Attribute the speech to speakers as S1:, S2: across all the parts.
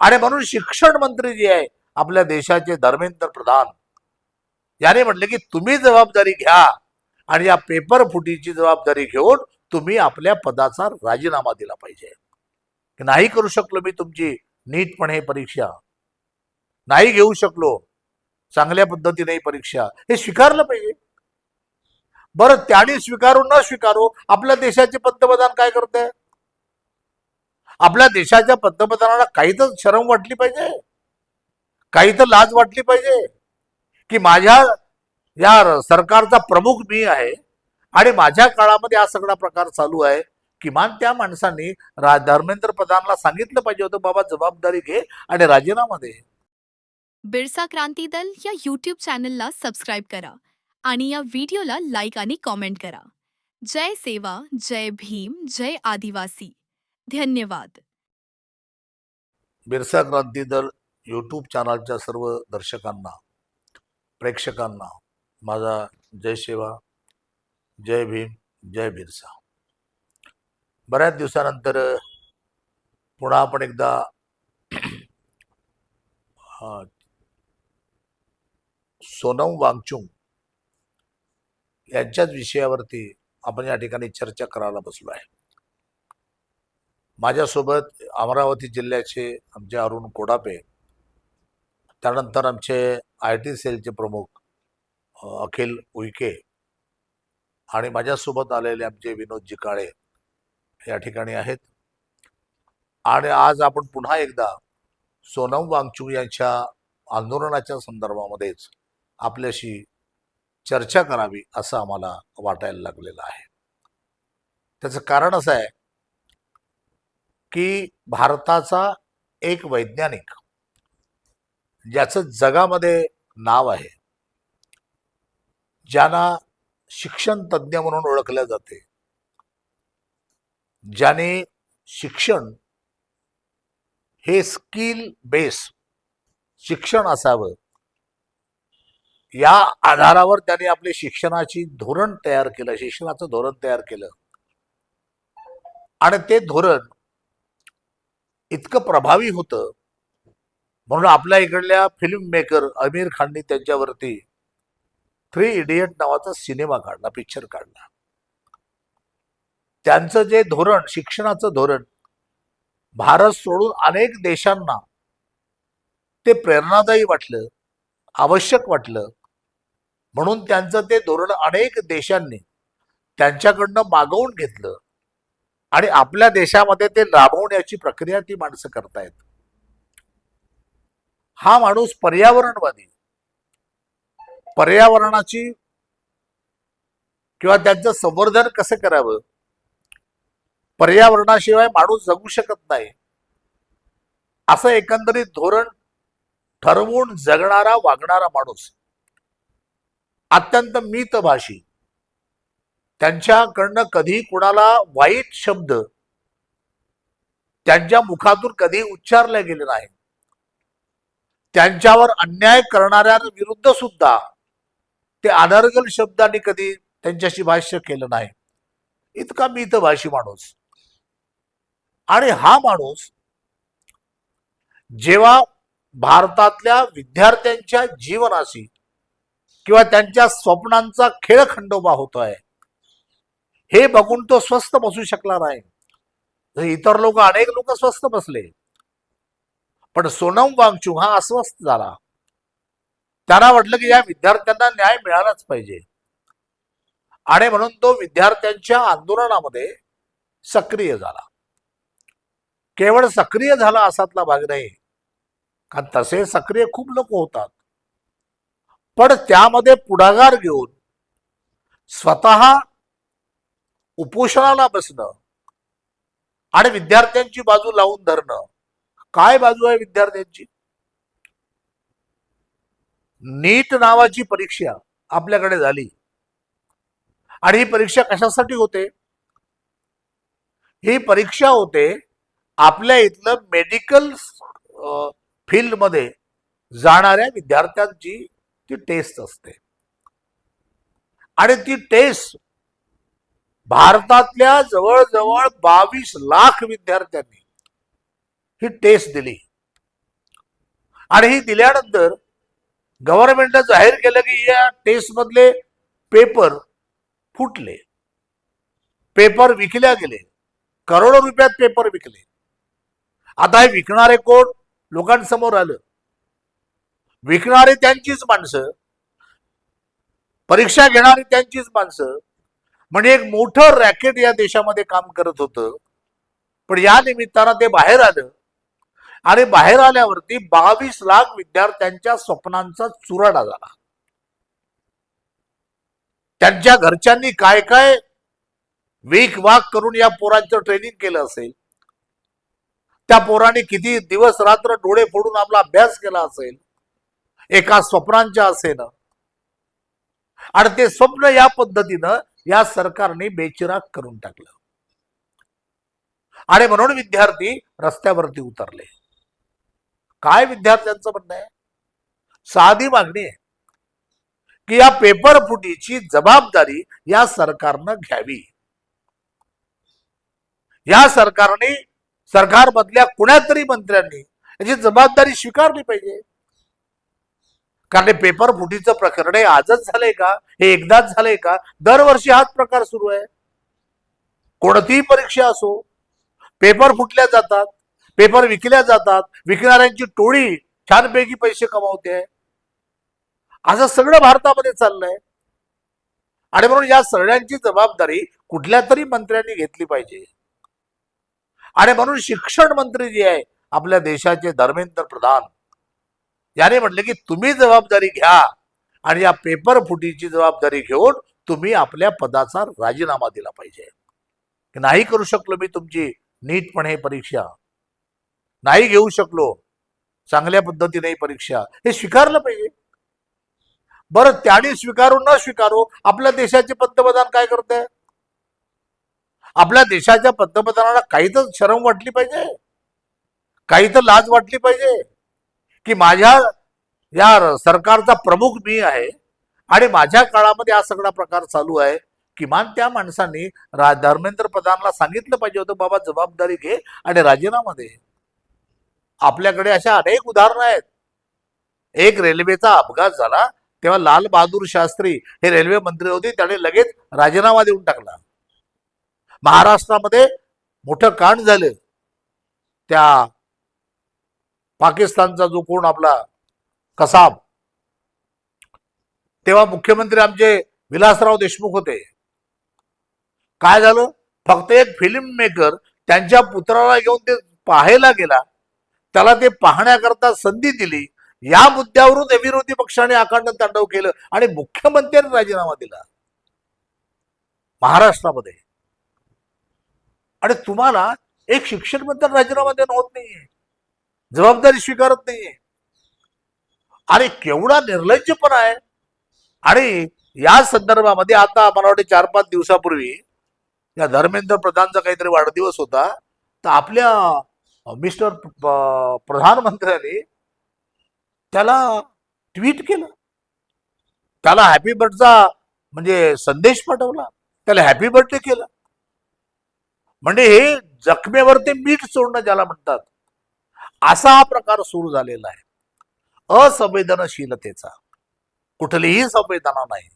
S1: आणि म्हणून शिक्षण मंत्री जे आहे आपल्या देशाचे धर्मेंद्र प्रधान याने म्हटले की तुम्ही जबाबदारी घ्या आणि या पेपर फुटीची जबाबदारी घेऊन तुम्ही आपल्या पदाचा राजीनामा दिला पाहिजे. नाही करू शकलो मी तुमची नीटपणे परीक्षा, नाही घेऊ शकलो चांगल्या पद्धतीने ही परीक्षा, हे स्वीकारलं पाहिजे. बरं, त्याने स्वीकारू न स्वीकारू आपल्या देशाचे पंतप्रधान काय करते? आपल्या देशाच्या पंतप्रधानाला काही तर शरम वाटली पाहिजे, काही तर लाज वाटली पाहिजे की माझ्या या सरकारचा प्रमुख मी आहे आणि माझ्या काळामध्ये हा सगळा प्रकार चालू आहे. किमान त्या माणसांनी धर्मेंद्र प्रधानला सांगितलं पाहिजे होतं, बाबा जबाबदारी घे आणि राजीनामा दे.
S2: बिरसा क्रांती दल या यूट्यूब चॅनलला सबस्क्राईब करा आणि या व्हिडिओला लाईक आणि कॉमेंट करा. जय सेवा, जय भीम, जय आदिवासी. धन्यवाद.
S1: बिरसा क्रांती दल यूट्यूब चॅनलच्या सर्व दर्शकांना, प्रेक्षकांना माझा जय सेवा, जय भीम, जय बिरसा. बऱ्याच दिवसानंतर पुन्हा आपण एकदा सोनम वांगचुक यांच्याच विषयावरती आपण या ठिकाणी चर्चा करायला बसलो आहे. माझ्यासोबत अमरावती जिल्ह्याचे आमचे अरुण कोडापे, त्यानंतर आमचे IT सेलचे प्रमुख अखिल उईके आणि माझ्यासोबत आलेले आमचे विनोदजी काळे या ठिकाणी आहेत. आणि आज आपण पुन्हा एकदा सोनम वांगचुक यांच्या आंदोलनाच्या संदर्भामध्येच आपल्याशी चर्चा करावी असं आम्हाला वाटायला लागलेलं आहे. त्याचं कारण असं आहे की भारताचा एक वैज्ञानिक ज्याचं जगामध्ये नाव आहे, ज्यांना शिक्षण तज्ज्ञ म्हणून ओळखले जाते, ज्याने शिक्षण हे स्किल बेस शिक्षण असावं, या आधारावर त्यांनी आपले शिक्षणाची धोरण तयार केलं, शिक्षणाचं धोरण तयार केलं. आणि ते धोरण इतकं प्रभावी होतं म्हणून आपल्या इकडल्या फिल्म मेकर आमिर खाननी त्यांच्यावरती 3 इडियट नावाचा सिनेमा काढला, पिक्चर काढला. त्यांचं जे धोरण, शिक्षणाचं धोरण भारत सोडून अनेक देशांना ते प्रेरणादायी वाटलं, आवश्यक वाटलं. म्हणून त्यांचं ते धोरण अनेक देशांनी त्यांच्याकडनं मागवून घेतलं आणि आपल्या देशामध्ये ते राबवण्याची प्रक्रिया ती माणसं करतायत. हा माणूस पर्यावरणवादी, पर्यावरणाची किंवा त्यांचं संवर्धन कसं करावं, पर्यावरणाशिवाय माणूस जगू शकत नाही असं एकंदरीत धोरण ठरवून जगणारा, वागणारा माणूस, अत्यंत मितभाषी. त्यांच्याकडनं कधी कुणाला वाईट शब्द त्यांच्या मुखातून कधी उच्चारले गेले नाही. त्यांच्यावर अन्याय करणाऱ्या विरुद्ध सुद्धा ते अनर्गल शब्दांनी कधी त्यांच्याशी भाष्य केलं नाही. इतका मितभाषी माणूस. आणि हा माणूस जेव्हा भारतातल्या विद्यार्थ्यांच्या जीवनाशी किंवा त्यांच्या स्वप्नांचा खेळखंडोबा होतोय, हे बघून तो स्वस्थ बसू शकला नाही. इतर लोक, अनेक लोक स्वस्थ बसले, पण सोनम वांगचुक हा अस्वस्थ झाला. त्यांना वाटलं की या विद्यार्थ्यांना न्याय मिळालाच पाहिजे आणि म्हणून तो विद्यार्थ्यांच्या आंदोलनामध्ये सक्रिय झाला. केवळ सक्रिय झाला असातला भाग नाही, कारण तसे सक्रिय खूप लोक होतात, पण त्यामध्ये पुढाकार घेऊन स्वतः उपोषणाला बसणं आणि विद्यार्थ्यांची बाजू लावून धरणं. काय बाजू आहे विद्यार्थ्यांची? नीट नावाची परीक्षा आपल्याकडे झाली आणि ही परीक्षा कशासाठी होते? ही परीक्षा होते आपल्या इथलं मेडिकल फील्डमध्ये जाणाऱ्या विद्यार्थ्यांची ती टेस्ट असते. आणि ती टेस्ट भारतातल्या जवळजवळ 22 लाख विद्यार्थ्यांनी ही टेस्ट दिली. आणि ही दिल्यानंतर गव्हर्नमेंटनं जाहीर केलं की या टेस्ट मधले पेपर फुटले, पेपर विकल्या गेले, करोडो रुपयात पेपर विकले. आता हे विकणारे कोण? लोकांसमोर आलं. विकणारे त्यांचीच माणसं, परीक्षा घेणारी त्यांचीच माणसं. म्हणजे एक मोठं रॅकेट या देशामध्ये काम करत होतं. पण या निमित्तानं ते बाहेर आलं आणि बाहेर आल्यावरती 22 लाख विद्यार्थ्यांच्या स्वप्नांचा चुराडा झाला. त्यांच्या घरच्यांनी काय काय वेक वाक करून या पोरांचं ट्रेनिंग केलं असेल, त्या पोरांनी किती दिवस रात्र डोळे फोडून आपला अभ्यास केला असेल एका स्वप्नांच्या असेल, आणि ते स्वप्न या पद्धतीनं या सरकारने बेचिराग करून टाकलं. आणि म्हणून विद्यार्थी रस्त्यावरती उतरले. काय विद्यार्थ्यांचं म्हणणं आहे? साधी मागणी आहे की या पेपर फुटीची जबाबदारी या सरकारनं घ्यावी. या सरकारने, सरकारमधल्या कुणातरी मंत्र्यांनी याची जबाबदारी स्वीकारली पाहिजे. कारण पेपर फुटीचं प्रकरण हे आजच झालंय का? हे एकदाच झालंय का? दरवर्षी हाच प्रकार सुरू आहे. कोणतीही परीक्षा असो, पेपर फुटल्या जातात, पेपर विकल्या जातात, विकणाऱ्यांची टोळी छानपैकी पैसे कमावते. असं सगळं भारतामध्ये चाललंय. आणि म्हणून या सगळ्यांची जबाबदारी कुठल्या तरी मंत्र्यांनी घेतली पाहिजे. आणि म्हणून शिक्षण मंत्री जे आहे आपल्या देशाचे धर्मेंद्र प्रधान, याने म्हटले की तुम्ही जबाबदारी घ्या आणि या पेपर फुटीची जबाबदारी घेऊन तुम्ही आपल्या पदाचा राजीनामा दिला पाहिजे. नाही करू शकलो मी तुमची नीटपणे परीक्षा, नाही घेऊ शकलो चांगल्या पद्धतीने परीक्षा, हे स्वीकारलं पाहिजे. बरं, त्याने स्वीकारू न स्वीकारू आपल्या देशाचे पंतप्रधान काय करते? आपल्या देशाच्या पंतप्रधानाला काही तर शरम वाटली पाहिजे, काही तर लाज वाटली पाहिजे की माझ्या या सरकारचा प्रमुख मी आहे आणि माझ्या काळामध्ये हा सगळा प्रकार चालू आहे. किमान त्या माणसांनी धर्मेंद्र प्रधानला सांगितलं पाहिजे होतं, बाबा जबाबदारी घे आणि राजीनामा दे. आपल्याकडे अशा अनेक उदाहरणं आहेत. एक रेल्वेचा अपघात झाला तेव्हा लाल बहादूर शास्त्री हे रेल्वे मंत्री होते, त्याने लगेच राजीनामा देऊन टाकला. महाराष्ट्रामध्ये मोठं कांड झालं. त्या पाकिस्तानचा जो कोण आपला कसाब, तेव्हा मुख्यमंत्री आमचे विलासराव देशमुख होते. काय झालं? फक्त एक फिल्म मेकर त्यांच्या पुत्राला घेऊन ते पाहायला गेला, त्याला ते पाहण्याकरता संधी दिली. या मुद्द्यावरून विरोधी पक्षाने आकांड तांडव केलं आणि मुख्यमंत्र्यांनी राजीनामा दिला महाराष्ट्रामध्ये. आणि तुम्हाला एक शिक्षण मंत्री राजीनामा देणं होत नाहीये, जबाबदारी स्वीकारत नाहीये. आणि केवढा निर्लज्जपणा आहे. आणि या संदर्भामध्ये आता मला वाटते 4-5 दिवसापूर्वी या धर्मेंद्र प्रधानचा काहीतरी वाढदिवस होता, तर आपल्या मिस्टर प्रधानमंत्र्यांनी त्याला ट्विट केलं, त्याला हॅपी बर्थडेचा म्हणजे संदेश पाठवला, त्याला हॅपी बर्थडे केलं. म्हणजे हे जखमेवर ते मीठ सोडणं ज्याला म्हणतात, असा हा प्रकार सुरू झालेला आहे. असंवेदनशीलतेचा कुठलीही संवेदना नाही.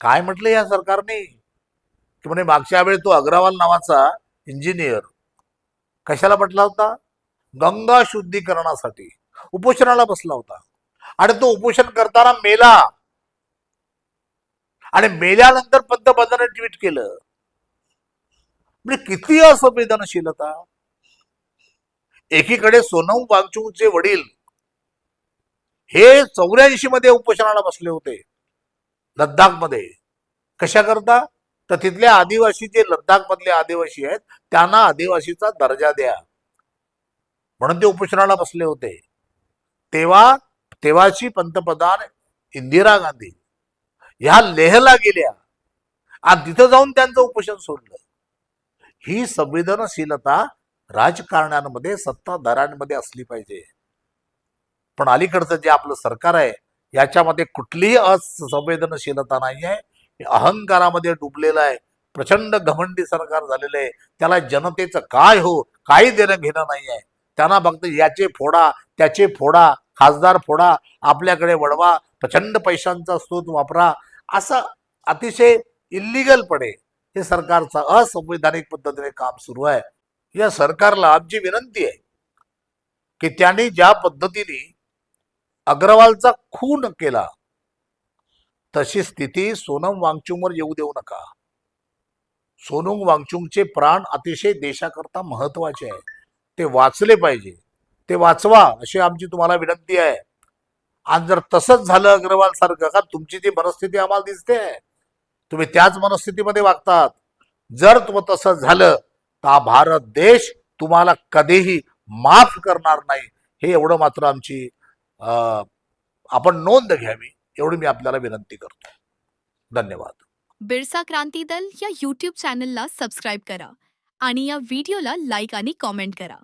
S1: काय म्हटलं या सरकारने की म्हणे मागच्या वेळी तो अग्रवाल नावाचा इंजिनियर कशाला म्हटला होता? गंगा शुद्धीकरणासाठी उपोषणाला बसला होता. आणि तो उपोषण करताना मेला. आणि मेल्यानंतर पंतप्रधानांनी ट्विट केलं. म्हणजे किती असंवेदनशीलता. एकीकडे सोनम वांगचुकचे वडील हे 84 मध्ये उपोषणाला बसले होते लद्दाख मध्ये. कशा करता? तर तिथल्या आदिवासी, जे लद्दाख मधले आदिवासी आहेत, त्यांना आदिवासीचा दर्जा द्या म्हणून ते उपोषणाला बसले होते. तेव्हाची पंतप्रधान इंदिरा गांधी ह्या लेहला गेल्या आणि तिथं जाऊन त्यांचं उपोषण सोडलं. ही संवेदनशीलता राजकारण्यांमध्ये, सत्ताधाऱ्यांमध्ये असली पाहिजे. पण अलीकडचं जे आपलं सरकार आहे याच्यामध्ये कुठलीही असंवेदनशीलता नाही आहे. अहंकारामध्ये डुबलेलं आहे. प्रचंड घमंडी सरकार झालेलं आहे. त्याला जनतेचं काय हो काही देणं घेणं नाही आहे. त्यांना फक्त याचे फोडा त्याचे फोडा खासदार फोडा, आपल्याकडे वळवा, प्रचंड पैशांचा स्रोत वापरा, असं अतिशय इल्लिगलपणे हे सरकारचं असंवैधानिक पद्धतीने काम सुरू आहे. या सरकारला आमची विनंती आहे की त्यांनी ज्या पद्धतीने अग्रवालचा खून केला तशी स्थिती सोनम वांगचुकवर येऊ देऊ नका. सोनम वांगचुकचे प्राण अतिशय देशाकरता महत्वाचे आहे, ते वाचले पाहिजे, ते वाचवा अशी आमची तुम्हाला विनंती आहे. आणि जर तसंच झालं अग्रवाल सारखं, का तुमची जी मनस्थिती आम्हाला दिसते तुम्ही त्याच मनस्थितीमध्ये वागतात, जर तसं झालं तर हा भारत देश तुम्हाला कधीही माफ करणार नाही, हे एवढं मात्र आमची आपण नोंद घ्यावी एवढी मी आपल्याला विनंती करतो. धन्यवाद.
S2: बिरसा क्रांती दल या यूट्यूब चॅनलला सबस्क्राईब करा आणि या व्हिडिओला लाईक आणि कॉमेंट करा.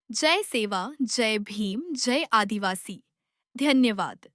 S2: जय सेवा, जय भीम, जय आदिवासी. धन्यवाद.